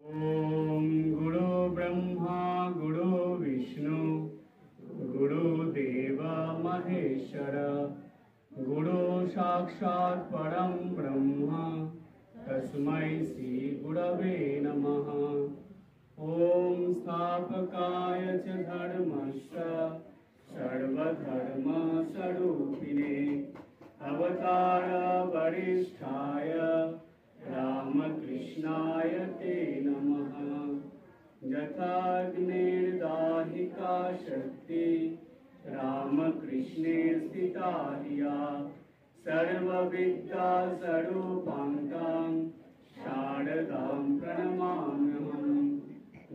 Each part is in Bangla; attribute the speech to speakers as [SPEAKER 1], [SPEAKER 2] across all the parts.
[SPEAKER 1] ओम गुरु ब्रह्मा गुरु विष्णु गुरुदेव महेश्वर गुरु साक्षात् परम ब्रह्म तस्मै श्री गुरवे नमः। ओम स्थापकाय च धर्मस्य सर्वधर्म स्वरूपिणे अवतार वरिष्ठाय रामकृष्णाय ते नमः। यथाग्निर्दाहिका शक्ति रामकृष्णे स्थिता हिया सर्वविद्या स्वरूपान्तां शारदां प्रणमाम्यहम्।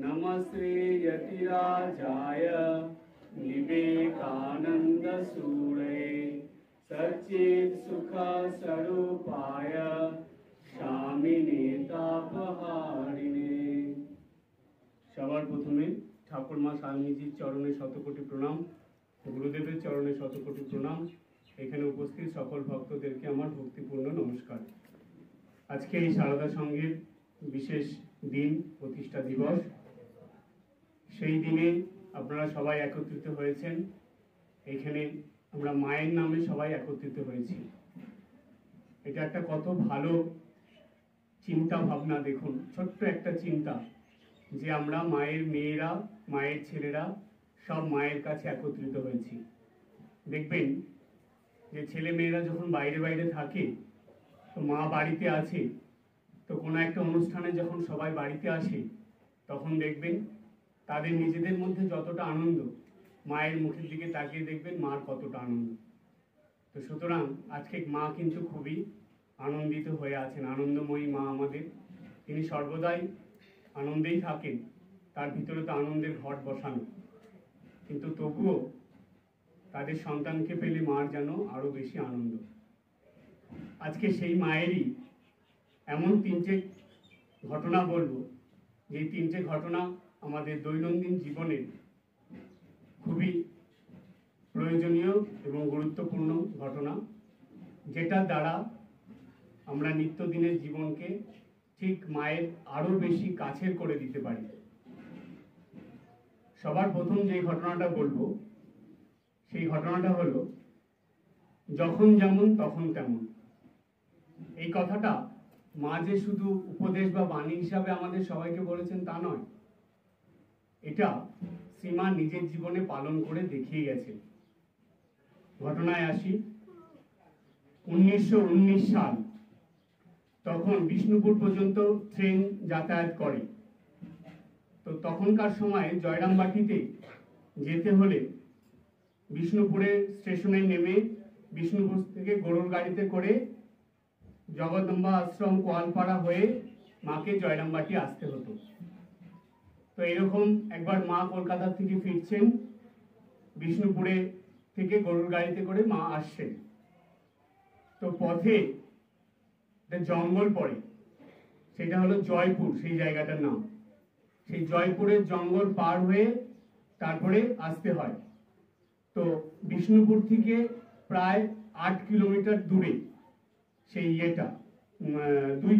[SPEAKER 1] नमस्ते यतिराजाय विवेकानंद सूरये सच्चित् सुख स्वरूपाय स्वामिने तापहारिणे। সবার প্রথমে ঠাকুরমা স্বামীজির চরণে শতকোটি প্রণাম, গুরুদেবের চরণে শতকোটি প্রণাম। এখানে উপস্থিত সকল ভক্তদেরকে আমার ভক্তিপূর্ণ নমস্কার। আজকে এই সারদা সংঘের বিশেষ দিন, প্রতিষ্ঠা দিবস। সেই দিনে আপনারা সবাই একত্রিত হয়েছেন। এখানে আমরা মায়ের নামে সবাই একত্রিত হয়েছি। এটা একটা কত ভালো চিন্তা ভাবনা। দেখুন, ছোট্ট একটা চিন্তা যে আমরা মায়ের মেয়েরা, মায়ের ছেলেরা সব মায়ের কাছে একত্রিত হয়েছি। দেখবেন যে ছেলে মেয়েরা যখন বাইরে বাইরে থাকে, তো মা বাড়িতে আছে, তো কোনো একটা অনুষ্ঠানে যখন সবাই বাড়িতে আসে, তখন দেখবেন তাদের নিজেদের মধ্যে যতটা আনন্দ, মায়ের মুখের দিকে তাকিয়ে দেখবেন মার কতটা আনন্দ। তো সুতরাং আজকে মা কিন্তু খুবই আনন্দিত হয়ে আছেন। আনন্দময়ী মা আমাদের, তিনি সর্বদাই আনন্দেই থাকেন। তার ভিতরে তো আনন্দের ঘট বসানো, কিন্তু তবুও তাদের সন্তানকে পেলে মার যেন আরো বেশি আনন্দ। আজকে সেই মায়েরই এমন তিনটে ঘটনা বলবো, যে তিনটে ঘটনা আমাদের দৈনন্দিন জীবনের খুবই প্রয়োজনীয় এবং গুরুত্বপূর্ণ ঘটনা, যেটার দ্বারা আমরা নিত্যদিনের জীবনকে ঠিক মায়ের আরো বেশি কাছের করে দিতে পারি। সবার প্রথম যে ঘটনাটা বলবো, সেই ঘটনাটা হলো যখন যেমন তখন তেমন। এই কথাটা মা যে শুধু উপদেশ বা বাণী হিসাবে আমাদের সবাইকে বলেছেন তা নয়, এটা শ্রীমা নিজের জীবনে পালন করে দেখিয়ে গেছে। ঘটনায় আসি। 1919 সাল, তখন বিষ্ণুপুর পর্যন্ত ট্রেন যাতায়াত করে। তো তখনকার সময় জয়রামবাটিতে যেতে হলে বিষ্ণুপুরে স্টেশনে নেমে বিষ্ণুপুর থেকে গরুর গাড়িতে করে জগদম্বা আশ্রম কোয়ালপাড়া হয়ে মাকে জয়রামবাটি আসতে হতো। তো এরকম একবার মা কলকাতা থেকে ফিরছেন, বিষ্ণুপুরে থেকে গরুর গাড়িতে করে মা আসছেন। তো পথে জঙ্গল পড়ে, সেটা হলো জয়পুর, সেই জায়গাটার নাম। সেই জয়পুরের জঙ্গল পার হয়ে তারপরে আসতে হয়। তো বিষ্ণুপুর থেকে প্রায় 8 কিলোমিটার দূরে সেই 8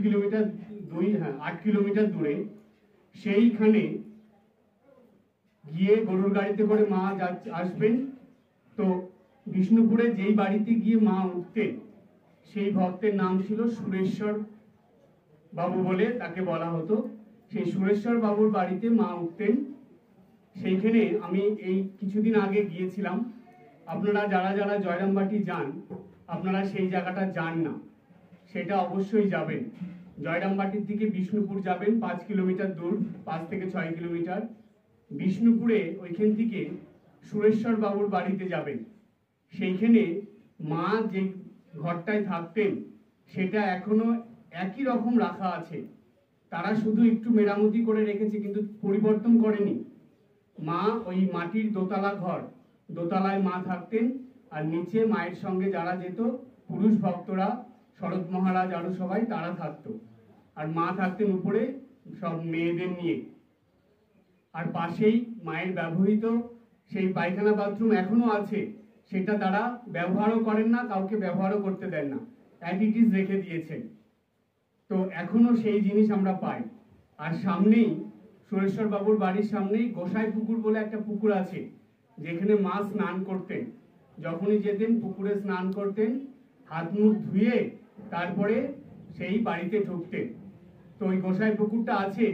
[SPEAKER 1] কিলোমিটার দূরে সেইখানে গিয়ে গরুর গাড়িতে করে মা আসবেন। তো বিষ্ণুপুরে যেই বাড়িতে গিয়ে মা উঠতেন, সেই ভক্তের নাম ছিল সুরেশ্বর বাবু বলে তাকে বলা হতো। সেই সুরেশ্বর বাবুর বাড়িতে মা উঠতেন। সেইখানে আমি এই কিছুদিন আগে গিয়েছিলাম। আপনারা যারা যারা জয়রামবাটি যান, আপনারা সেই জায়গাটা যান না, সেটা অবশ্যই যাবেন। জয়রামবাটির দিকে বিষ্ণুপুর যাবেন, 5 কিলোমিটার দূর, 5 থেকে 6 কিলোমিটার। বিষ্ণুপুরে ওইখান থেকে সুরেশ্বর বাবুর বাড়িতে যাবেন। সেইখানে মা যে ঘরটায় থাকতেন সেটা এখনো একই রকম রাখা আছে। তারা শুধু একটু মেরামতি করে রেখেছে, কিন্তু পরিবর্তন করেনি। মা ওই মাটির দোতলা ঘর, দোতলায় মা থাকতেন, আর নিচে মায়ের সঙ্গে যারা যেত পুরুষ ভক্তরা, শরৎ মহারাজ আরো সবাই তারা থাকতো, আর মা থাকতেন উপরে সব মেয়েদের নিয়ে। আর পাশেই মায়ের ব্যবহৃত সেই পায়খানা বাথরুম এখনো আছে, সেটা তারা ব্যবহারও করেন না, কাউকে ব্যবহারও করতে দেন না, অ্যাজ ইট ইজ রেখে দিয়েছেন। তো এখনো সেই জিনিস আমরা পাই। আর সামনেই সুরেশ্বর বাবুর বাড়ির সামনেই গোসাই পুকুর বলে একটা পুকুর আছে, যেখানে মা স্নান করতেন। যখনই যেতেন পুকুরে স্নান করতেন, হাত মুখ ধুয়ে তারপরে সেই বাড়িতে ঢুকতেন। তো ওই গোসাই পুকুরটা আছে,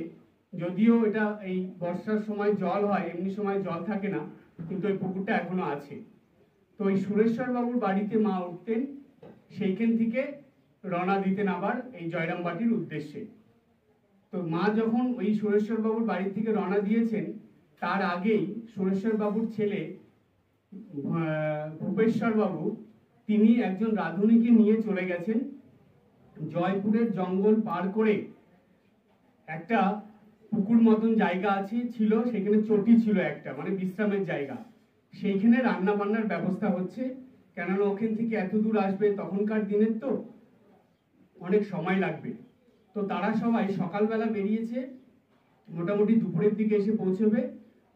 [SPEAKER 1] যদিও এটা এই বর্ষার সময় জল হয়, এমনি সময় জল থাকে না, কিন্তু ওই পুকুরটা এখনো আছে। তো ওই সুরেশ্বর বাবুর বাড়িতে মা উঠতেন, সেইখান থেকে রওনা দিতেন আবার এই জয়রামবাটির উদ্দেশ্যে। তো মা যখন ওই সুরেশ্বর বাবুর বাড়ি থেকে রওনা দিয়েছেন, তার আগেই সুরেশ্বর বাবুর ছেলে ভূপেশ্বর বাবু, তিনি একজন রাঁধুনিকে নিয়ে চলে গেছেন জয়পুরের জঙ্গল পার করে। একটা পুকুর মতন জায়গা আছে ছিল, সেখানে চটি ছিল একটা, মানে বিশ্রামের জায়গা। সেইখানে রান্না বান্নার ব্যবস্থা হচ্ছে, কেননা ওখান থেকে এত দূর আসবে, তখনকার দিনের তো অনেক সময় লাগবে। তো তারা সবাই সকালবেলা বেরিয়েছে, মোটামুটি দুপুরের দিকে এসে পৌঁছবে,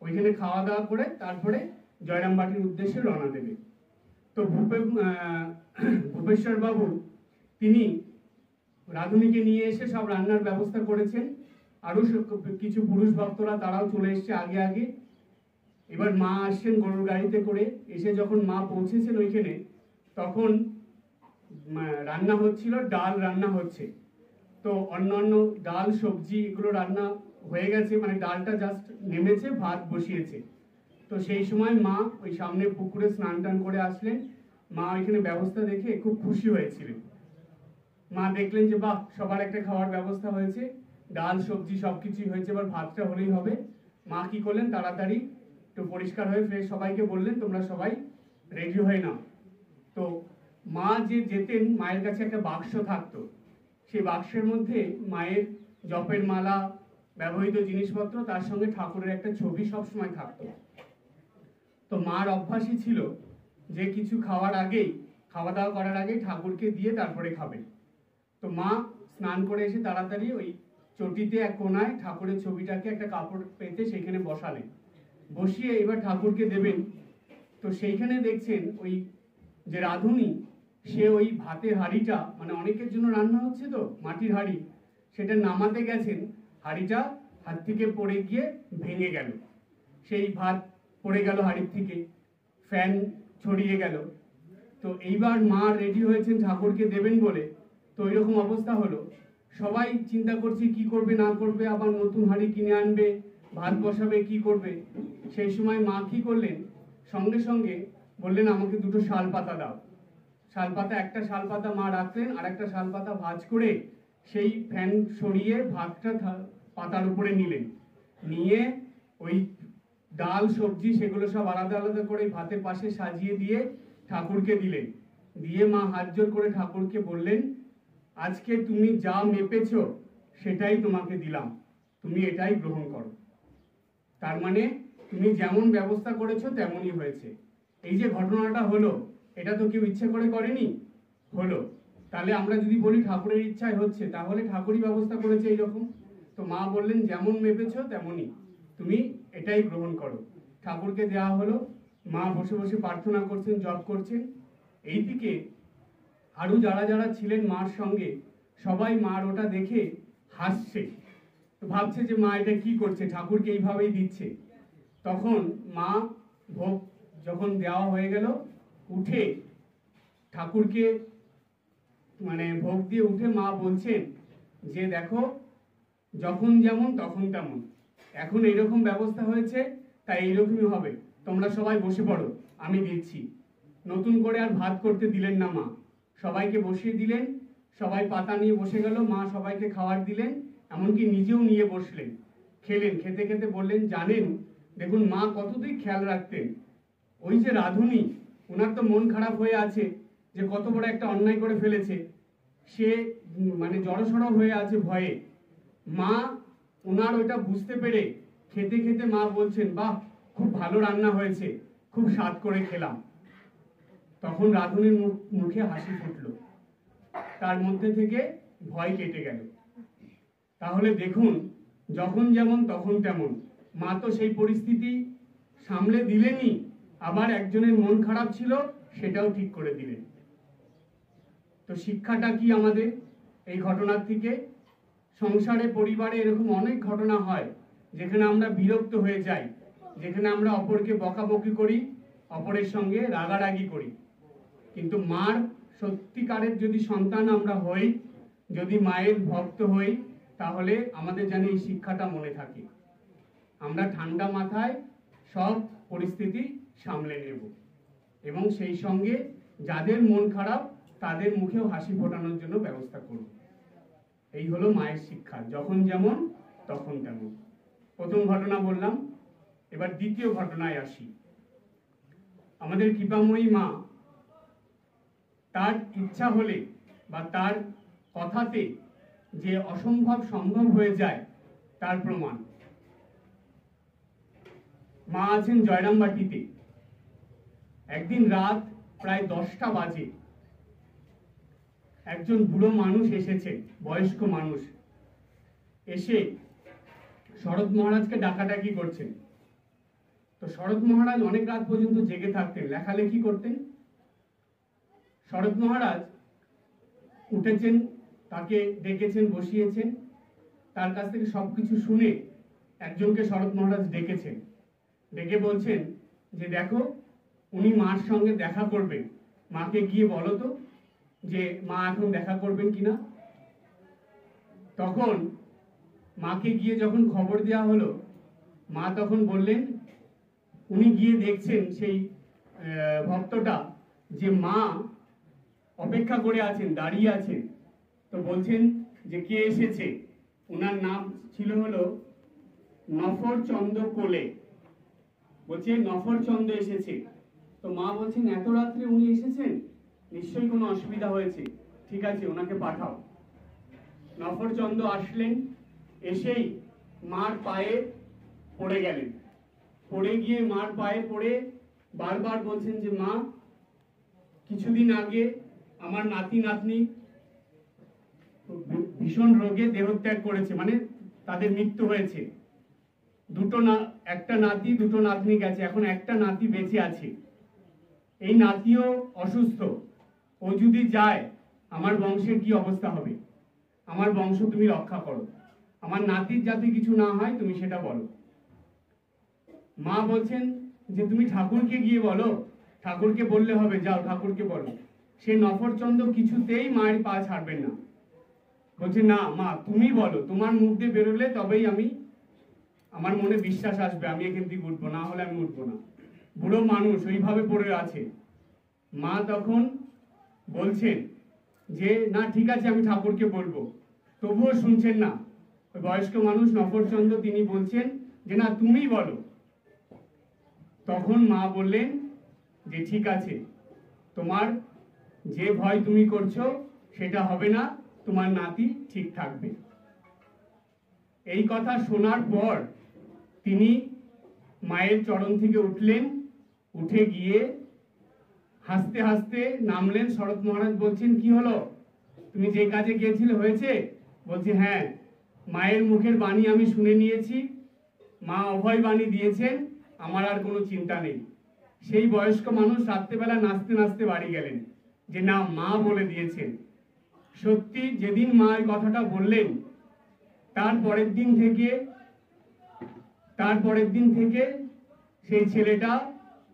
[SPEAKER 1] ওইখানে খাওয়া দাওয়া করে তারপরে জয়রামবাটির উদ্দেশ্যে রওনা দেবে। তো ভূপেশ্বর বাবু তিনি রাঁধুনিকে নিয়ে এসে সব রান্নার ব্যবস্থা করেছেন। আরো কিছু পুরুষ ভক্তরা তারাও চলে এসছে আগে আগে। এবার মা আসছেন গরুর গাড়িতে করে। এসে যখন মা পৌঁছেছেন ওইখানে, তখন রান্না হচ্ছিল, ডাল রান্না হচ্ছে। তো অন্যান্য ডাল সবজি এগুলো রান্না হয়ে গেছে, মানে ডালটা জাস্ট নেমেছে, ভাত বসিয়েছে। তো সেই সময় মা ওই সামনে পুকুরে স্নান টান করে আসলেন। মা ওইখানে ব্যবস্থা দেখে খুব খুশি হয়েছিলেন। মা দেখলেন যে বাহ, সবার একটা খাওয়ার ব্যবস্থা হয়েছে, ডাল সবজি সবকিছুই হয়েছে, এবার ভাতটা হলেই হবে। মা কি করলেন, তাড়াতাড়ি একটু পরিষ্কার হয়ে ফ্রেশ সবাইকে বললেন তোমরা সবাই রেডি হয়ে নাও। তো মা যে যেতেন, মায়ের কাছে একটা বাক্স থাকতো, সেই বাক্সের মধ্যে মায়ের জপের মালা, ব্যবহৃত জিনিসপত্র, তার সঙ্গে ঠাকুরের একটা ছবি সবসময় থাকতো। তো মার অভ্যাসই ছিল যে কিছু খাওয়ার আগেই, খাওয়া দাওয়া করার আগেই ঠাকুরকে দিয়ে তারপরে খাবেন। তো মা স্নান করে এসে তাড়াতাড়ি ওই চটিতে এক কোনায় ঠাকুরের ছবিটাকে একটা কাপড় পেতে সেখানে বসালেন। বসিয়ে এবার ঠাকুরকে দেবেন। তো সেইখানে দেখছেন ওই যে রাঁধুনি, সে ওই ভাতের হাঁড়িটা, মানে অনেকের জন্য রান্না হচ্ছে তো মাটির হাঁড়ি, সেটা নামাতে গেছেন, হাঁড়িটা হাত থেকে পড়ে গিয়ে ভেঙে গেল। সেই ভাত পড়ে গেল হাঁড়ির থেকে, ফ্যান ছড়িয়ে গেল। তো এইবার মা রেডি হয়েছেন ঠাকুরকে দেবেন বলে। তো এরকম অবস্থা হলো, সবাই চিন্তা করছে কি করবে না করবে, আবার নতুন হাঁড়ি কিনে আনবে, ভাত বসাবে, কি করবে। সেই সময় মা কি করলেন, সঙ্গে সঙ্গে বললেন আমাকে দুটো শাল পাতা দাও। শাল পাতা, একটা শাল পাতা মা রাখলেন, আর একটা শাল পাতা ভাঁজ করে সেই ফ্যান সরিয়ে ভাতটা পাতার উপরে নিলেন। নিয়ে ওই ডাল সবজি সেগুলো সব আলাদা আলাদা করে ভাতের পাশে সাজিয়ে দিয়ে ঠাকুরকে দিলেন। দিয়ে মা হাত জোর করে ঠাকুরকে বললেন, আজকে তুমি যা মেপেছ সেটাই তোমাকে দিলাম, তুমি এটাই গ্রহণ করো। তার মানে তুমি যেমন ব্যবস্থা করেছো তেমনই হয়েছে। এই যে ঘটনাটা হলো, এটা তো কেউ ইচ্ছে করে করেনি, হলো। তাহলে আমরা যদি বলি ঠাকুরের ইচ্ছায় হচ্ছে, তাহলে ঠাকুরই ব্যবস্থা করেছে এইরকম। তো মা বললেন যেমন মেপেছো তেমনই, তুমি এটাই গ্রহণ করো। ঠাকুরকে দেওয়া হলো। মা বসে বসে প্রার্থনা করছেন, জপ করছেন। এইদিকে আরো যারা যারা ছিলেন মার সঙ্গে, সবাই মার ওটা দেখে হাসছে। তো ভাবছে যে মা এটা কি করছে, ঠাকুরকে এইভাবেই দিচ্ছে। তখন মা ভোগ যখন দেওয়া হয়ে গেল, উঠে ঠাকুরকে মানে ভোগ দিয়ে উঠে মা বলছেন যে দেখো, যখন যেমন তখন তেমন, এখন এইরকম ব্যবস্থা হয়েছে, তাই এইরকমই হবে, তোমরা সবাই বসে পড়ো, আমি দিচ্ছি। নতুন করে আর ভাত করতে দিলেন না মা, সবাইকে বসিয়ে দিলেন। সবাই পাতা নিয়ে বসে গেল, মা সবাইকে খাবার দিলেন, এমনকি নিজেও নিয়ে বসলেন, খেলেন। খেতে খেতে বললেন, জানেন দেখুন মা কতদিন খেয়াল রাখতেন। ওই যে রাঁধুনি, ওনার তো মন খারাপ হয়ে আছে যে কত বড় একটা অন্যায় করে ফেলেছে, সে মানে জড়সড় হয়ে আছে ভয়ে। মা ওনার ওইটা বুঝতে পেরে খেতে খেতে মা বলছেন, বাহ খুব ভালো রান্না হয়েছে, খুব স্বাদ করে খেলাম। তখন রাঁধুনির মুখে হাসি ফুটলো, তার মধ্যে থেকে ভয় কেটে গেল। তাহলে দেখুন, যখন যেমন তখন তেমন, মা তো সেই পরিস্থিতি সামলে দিলেনই, আবার একজনের মন খারাপ ছিল সেটাও ঠিক করে দিলেন। তো শিক্ষাটা কি আমাদের এই ঘটনার থেকে? সংসারে পরিবারে এরকম অনেক ঘটনা হয় যেখানে আমরা বিরক্ত হয়ে যাই, যেখানে আমরা অপরকে বকাবকি করি, অপরের সঙ্গে রাগারাগি করি। কিন্তু মার সত্যিকারের যদি সন্তান আমরা হই, যদি মায়ের ভক্ত হই, তাহলে আমাদের যেন এই শিক্ষাটা মনে থাকে। আমরা ঠান্ডা মাথায় সব পরিস্থিতি সামলে নেব এবং সেই সঙ্গে যাদের মন খারাপ তাদের মুখেও হাসি ফোটানোর জন্য ব্যবস্থা করব। এই হলো মায়ের শিক্ষা, যখন যেমন তখন তেমন। প্রথম ঘটনা বললাম, এবার দ্বিতীয় ঘটনায় আসি। আমাদের কৃপাময়ী মা তার ইচ্ছা হলে বা তার কথাতে যে অসম্ভব সম্ভব হয়ে যায় তার প্রমাণ। মা আছেন জয়রামবাটিতে। একদিন রাত প্রায় 10টা বাজে একজন বুড়ো মানুষ এসেছে, বয়স্ক মানুষ এসে শরৎ মহারাজকে ডাকাডাকি করছেন। তো শরৎ মহারাজ অনেক রাত পর্যন্ত জেগে থাকতেন, লেখালেখি করতেন। শরৎ মহারাজ উঠেছেন, তাকে ডেকেছেন, বসিয়েছেন। তার কাছ থেকে সবকিছু শুনে একজনকে শরৎ মহারাজ ডেকেছেন, ডেকে বলছেন যে দেখো, উনি মার সঙ্গে দেখা করবেন, মাকে গিয়ে বলো তো যে মা এখন দেখা করবেন কিনা। তখন মাকে গিয়ে যখন খবর দেওয়া হলো, মা তখন বললেন, উনি গিয়ে দেখছেন সেই ভক্তটা যে মা অপেক্ষা করে আছেন, দাঁড়িয়ে আছেন। তো বলছেন যে কে এসেছে। ওনার নাম ছিল হলো নফরচন্দ্র কোলে। বলছে নফরচন্দ্র এসেছে। তো মা বলছেন এত রাত্রে উনি এসেছেন, নিশ্চয়ই কোনো অসুবিধা হয়েছে, ঠিক আছে ওনাকে পাঠাও। নফরচন্দ্র আসলেন, এসেই মার পায়ে পড়ে গেলেন। পড়ে গিয়ে মার পায়ে পড়ে বারবার বলছেন যে মা, কিছুদিন আগে আমার নাতি নাতনি ভীষণ রোগে দেহত্যাগ করেছে, মানে তাদের মৃত্যু হয়েছে। একটা নাতি দুটো নাতনি গেছে, এখন একটা নাতি বেঁচে আছে। এই নাতিও অসুস্থ, ও যদি যায় আমার বংশের কি অবস্থা হবে। আমার বংশ তুমি রক্ষা করো, আমার নাতির যাতে কিছু না হয় তুমি সেটা বলো। মা বলছেন যে তুমি ঠাকুরকে গিয়ে বলো, ঠাকুরকে বললে হবে, যাও ঠাকুরকে বলো। সে নফরচন্দ্র কিছুতেই মায়ের পা ছাড়বেন না, বলছে না মা তুমি বলো, তোমার মুখ দিয়ে বেরোলে তবেই আমার মনে বিশ্বাস আসবে, আমি এখান থেকে উঠবো, না হলে আমি উঠবো না। বুড়ো মানুষ ওইভাবে পড়ে আছে। মা তখন বলছেন যে না ঠিক আছে আমি ঠাকুরকে বলবো, তবুও শুনছেন না। বয়স্ক মানুষ নফরচন্দ্র তিনি বলছেন যে না তুমি বলো। তখন মা বললেন যে ঠিক আছে, তোমার যে ভয় তুমি করছো সেটা হবে না, তোমার নাতি ঠিক থাকবে। এই কথা শোনার পর তিনি মায়ের চরণ থেকে উঠলেন, উঠে গিয়ে হাসতে হাসতে নামলেন। শরৎ মহারাজ বলছেন কি হলো, তুমি যে কাজে গিয়েছিলে হয়েছে? বলছে হ্যাঁ, মায়ের মুখের বাণী আমি শুনে নিয়েছি, মা অভয় বাণী দিয়েছেন, আমার আর কোনো চিন্তা নেই। সেই বয়স্ক মানুষ রাত্রেবেলা নাচতে নাচতে বাড়ি গেলেন যে না মা বলে দিয়েছেন। সত্যি যেদিন মা এই কথাটা বললেন তারপরের দিন থেকে সেই ছেলেটা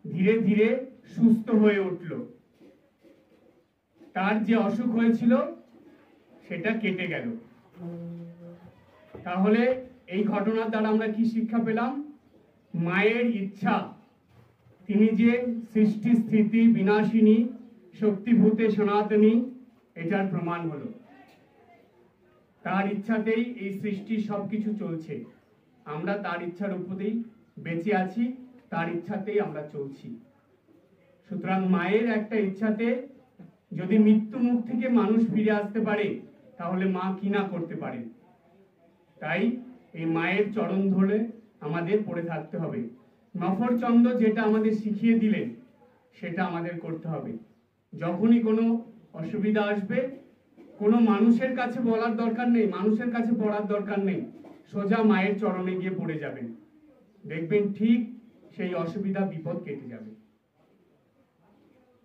[SPEAKER 1] ধীরে ধীরে সুস্থ হয়ে উঠল। তার যে অসুখ হয়েছিল সেটা কেটে গেল। তাহলে এই ঘটনার দ্বারা আমরা কি শিক্ষা পেলাম? মায়ের ইচ্ছা, তিনি যে সৃষ্টি স্থিতি বিনাশিনী শক্তিভূতে সনাতনী, এটার প্রমাণ হলো। তার ইচ্ছাতেই এই সৃষ্টির সবকিছু চলছে। আমরা তার ইচ্ছার উপরেই বেঁচে আছি, তার ইচ্ছাতেই আমরা চলছি। সুতরাং মায়ের একটা ইচ্ছাতে যদি মৃত্যু মুখ থেকে মানুষ ফিরে আসতে পারে, তাহলে মা কি না করতে পারে। তাই এই মায়ের চরণ ধরে আমাদের পড়ে থাকতে হবে। নফরচন্দ্র যেটা আমাদের শিখিয়ে দিলেন সেটা আমাদের করতে হবে। যখনই কোনো অসুবিধা আসবে, কোনো মানুষের কাছে বলার দরকার নেই, মানুষের কাছে পড়ার দরকার নেই, সোজা মায়ের চরণে গিয়ে পড়ে যাবেন, দেখবেন ঠিক সেই অসুবিধা বিপদ কেটে যাবে।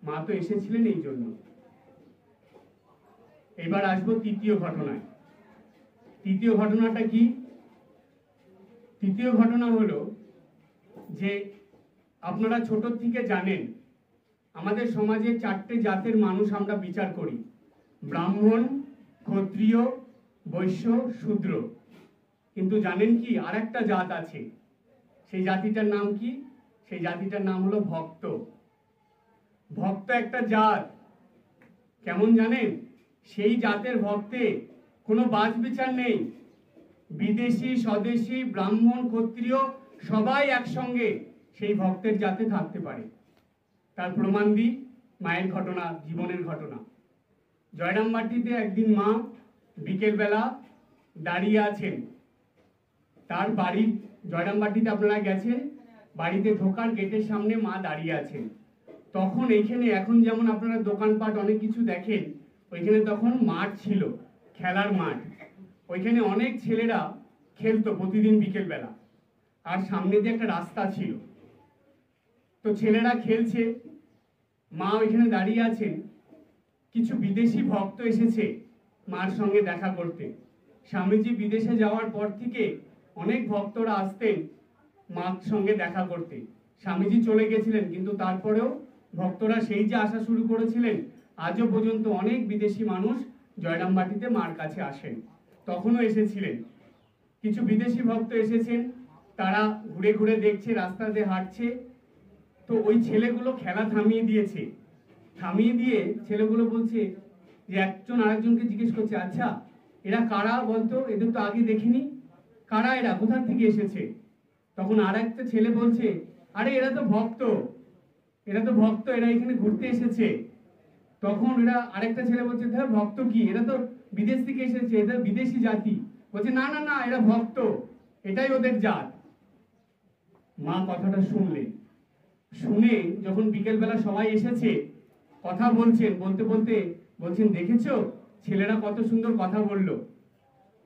[SPEAKER 1] মা তো এসেছিলেন এই জন্য। এবার আসবো তৃতীয় ঘটনায়। তৃতীয় ঘটনাটা কি? তৃতীয় ঘটনা হলো যে আপনারা ছোট থেকে জানেন আমাদের সমাজে 4টে জাতের মানুষ আমরা বিচার করি: ব্রাহ্মণ, ক্ষত্রিয়, বৈশ্য, শূদ্র। কিন্তু জানেন কি আর একটা জাত আছে? সেই জাতিটার নাম কি? সেই জাতিটার নাম হলো ভক্ত। ভক্ত একটা জাত। কেমন জানেন? সেই জাতের ভক্তে কোনো বাছ বিচার নেই। বিদেশি, স্বদেশি, ব্রাহ্মণ, ক্ষত্রিয় সবাই একসঙ্গে সেই ভক্তের জাতে থাকতে পারে। তার প্রমাণ দিই, মায়ের ঘটনা, জীবনের ঘটনা। জয়রামবাটিতে একদিন মা বিকেলবেলা দাঁড়িয়ে আছেন। তার বাড়ির, জয়রামবাটিতে আপনারা গেছেন, বাড়িতে ঢোকার গেটের সামনে মা দাঁড়িয়ে আছেন। তখন এইখানে এখন যেমন আপনারা দোকানপাট অনেক কিছু দেখেন, ওইখানে তখন মাঠ ছিল, খেলার মাঠ। ওইখানে অনেক ছেলেরা খেলতো প্রতিদিন বিকেলবেলা, আর সামনে দিয়ে একটা রাস্তা ছিল। তো ছেলেরা খেলছে, মা ওইখানে দাঁড়িয়ে আছেন। কিছু বিদেশি ভক্ত এসেছে মার সঙ্গে দেখা করতে। স্বামীজি বিদেশে যাওয়ার পর থেকে অনেক ভক্তরা আসতেন মার সঙ্গে দেখা করতে। স্বামীজি চলে গেছিলেন, কিন্তু তারপরেও ভক্তরা সেই যে আসা শুরু করেছিলেন, আজও পর্যন্ত অনেক বিদেশি মানুষ জয়রামবাটিতে মার কাছে আসেন। তখনও এসেছিলেন। কিছু বিদেশি ভক্ত এসেছেন, তারা ঘুরে ঘুরে দেখছে, রাস্তা দিয়ে হাঁটছে। তো ওই ছেলেগুলো খেলা থামিয়ে দিয়েছে। থামিয়ে দিয়ে ছেলেগুলো বলছে যে, একজন আরেকজনকে জিজ্ঞেস করছে, আচ্ছা এরা কারা বলতো, এদের তো আগে দেখিনি, কারা এরা, কোথা থেকে এসেছে? তখন আর একটা ছেলে বলছে, আরে এরা তো ভক্ত, এরা তো ভক্ত, এরা এখানে ঘুরতে এসেছে। তখন এরা আরেকটা ছেলে বলছে, ধর ভক্ত কি, এরা তো বিদেশ থেকে এসেছে, এরা বিদেশি জাতি। বলছে, না না না, এরা ভক্ত, এটাই ওদের জাত। মা কথাটা শুনলেন। শুনে যখন বিকেলবেলা সবাই এসেছে, কথা বলছেন, বলতে বলতে বলছেন, দেখেছো ছেলেরা কত সুন্দর কথা বললো,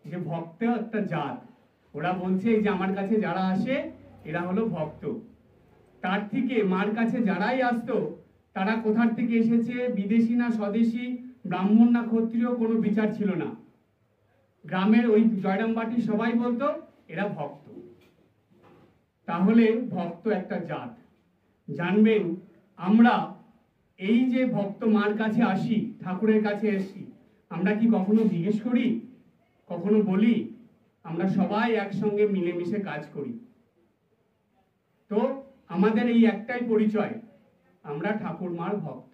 [SPEAKER 1] যে ভক্ত একটা জাত। ওরা বলছে যে আমার কাছে যারা আসে এরা হলো ভক্ত। তার থেকে মার কাছে যারাই আসতো তারা কোথার থেকে এসেছে, বিদেশি না স্বদেশি, ব্রাহ্মণ না ক্ষত্রিয়, কোনো বিচার ছিল না। গ্রামের ওই জয়রামবাটি সবাই বলতো এরা ভক্ত। তাহলে ভক্ত একটা জাত। জানবেন, আমরা এই যে ভক্ত মার কাছে আসি, ঠাকুরের কাছে আসি, আমরা কি কখনো জিজ্ঞেস করি, কখনো বলি? আমরা সবাই একসঙ্গে মিলেমিশে কাজ করি। তো আমাদের এই একটাই পরিচয়, আমরা ঠাকুর মার ভক্ত।